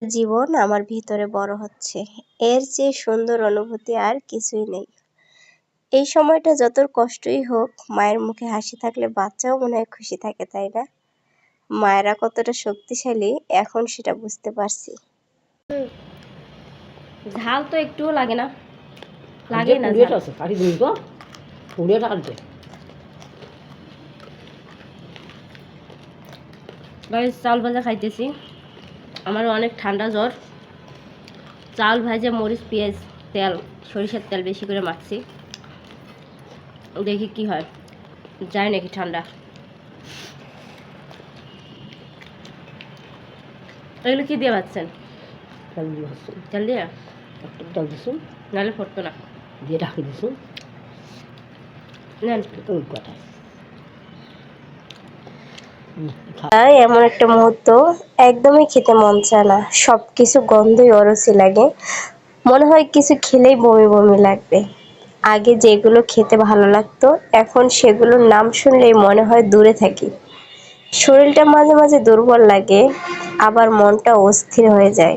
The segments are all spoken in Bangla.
জীবন আমার ভিতরে বড় হচ্ছে। এর চেয়ে সুন্দর অনুভূতি আর কিছুই নেই। এই সময়টা যত কষ্টই হোক, মায়ের মুখে হাসি থাকলে বাচ্চাও মনে হয় খুশি থাকে, তাই না? মায়েরা কতটা শক্তিশালী এখন সেটা বুঝতে পারছি। ঝাল তো একটুও লাগে না, লাগে না। পুড়িয়ে আছে কাটি দিই তো, পুড়িয়ে কাটবে। গাইস, চাউল ভাজা খাইতেছি। আমার অনেক ঠান্ডা জ্বর। চাউল ভাজা, মরিচ, পেঁয়াজ, তেল, সরিষার তেল বেশি করে মাখছি। দেখি কি হয়, যায় নাকি ঠান্ডা। এগুলো কি দিয়ে ভাজছেন? তেল দিয়ে? তেল দিছুন, নাহলে ফুটতো না। দিয়ে ঢাকি দিছুন। নেন। ওই কথায় এমন একটা মুহূর্ত, একদমই খেতে মন চায় না। সবকিছু গন্ধই অরুচি লাগে। মনে হয় কিছু খেলেই বমি বমি লাগবে। আগে যেগুলো খেতে ভালো লাগতো, এখন সেগুলোর নাম শুনলেই মনে হয় দূরে থাকি। শরীরটা মাঝে মাঝে দুর্বল লাগে, আবার মনটা অস্থির হয়ে যায়।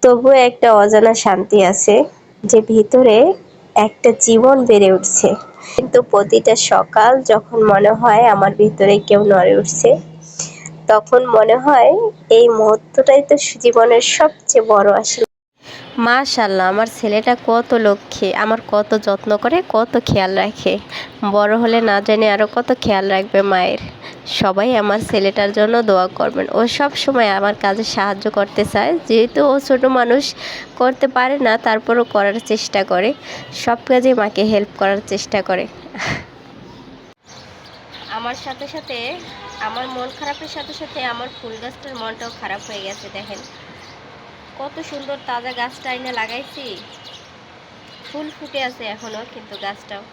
তবুও একটা অজানা শান্তি আছে, যে ভিতরে একটা জীবন বেড়ে উঠছে। কিন্তু প্রতিটা সকাল যখন মনে হয় আমার ভিতরে কেউ নড়ে উঠছে, তখন মনে হয় এই মুহূর্তটাই তো জীবনের সবচেয়ে বড় আসলে। মাশাআল্লাহ, আমার ছেলেটা কত লক্ষ্মী, আমার কত যত্ন করে, কত খেয়াল রাখে। বড় হলে না জানি আরও কত খেয়াল রাখবে মায়ের। সবাই আমার ছেলেটার জন্য দোয়া করবেন। ও সব সময় আমার কাজে সাহায্য করতে চায়, যেহেতু ও ছোট মানুষ, করতে পারে না, তারপরও করার চেষ্টা করে। সব কাজে মাকে হেল্প করার চেষ্টা করে। আমার সাথে সাথে, আমার মন খারাপের সাথে সাথে আমার ফুল গাছটার মনটাও খারাপ হয়ে গেছে। দেখেন কত সুন্দর তাজা গাছটা এনে লাগাইছি, ফুল ফুটে আছে এখনো, কিন্তু গাছটাও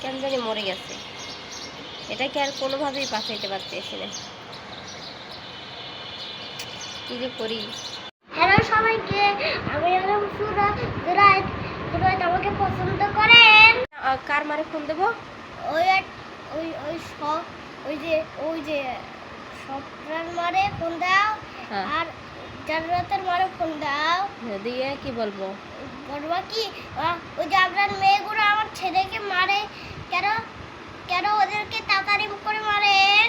কেন জানি মরে গেছে। এটাকে আর কোনোভাবেই বাঁচাইতে পারতেছি না, কি যে করি। হ্যালো সবাইকে, আমি হলাম জুরাইদ। জুরাইদ আমাকে পছন্দ করেন? কার মারে ফোন দেবো? ওই ওই ওই সব ওই যে সবটার মারে ফোন দাও, আর জান্নাতের মারে ফোন দাও। দিয়ে কি বলবো? বলবো কি, ওই যে আপনার মেয়েগুলো আমার ছেলেকে মারে কেন? কেন ওদেরকে তাড়াতাড়ি করে মারেন?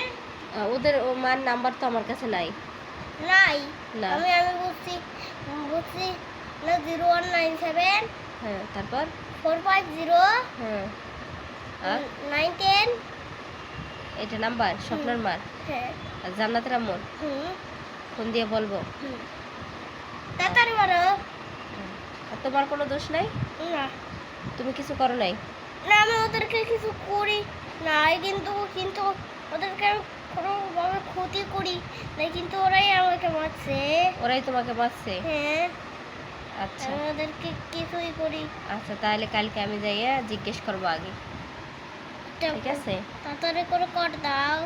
ওদের মার নাম্বার তো আমার কাছে নাই। নাই? না। আমি বুঝছি না, 0197। হ্যাঁ, তারপর 450। হ্যাঁ, আর 910। এটা নাম্বার স্বপ্নের মার? হ্যাঁ। আর জান্নাতের আম্মুর? ফোন দিয়ে বলবো? তাড়াতাড়ি মারো। আর তোমার কোনো দোষ নাই? না। তুমি কিছু করো নাই? না, আমি ওদেরকে কিছু করি নাই, কিন্তু ওদেরকে আমি কোনোভাবে ক্ষতি করি নাই, কিন্তু ওরাই আমাকে মারছে। ওরাই তোমাকে মারছে? হ্যাঁ। আচ্ছা, আমি ওদেরকে কিছুই করি। আচ্ছা, তাহলে কালকে আমি যাইয়া জিজ্ঞেস করবো আগে, ঠিক আছে? তাড়াতাড়ি করে কর দাও।